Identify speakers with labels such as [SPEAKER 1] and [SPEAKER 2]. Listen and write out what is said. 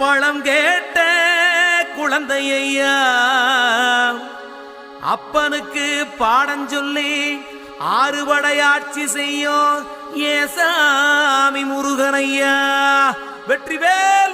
[SPEAKER 1] பழம் கேட்ட குழந்தையா அப்பனுக்கு பாடம் சொல்லி ஆறுபடையாட்சி செய்யும் ஏசாமி முருகனையா. வெற்றிவேல்.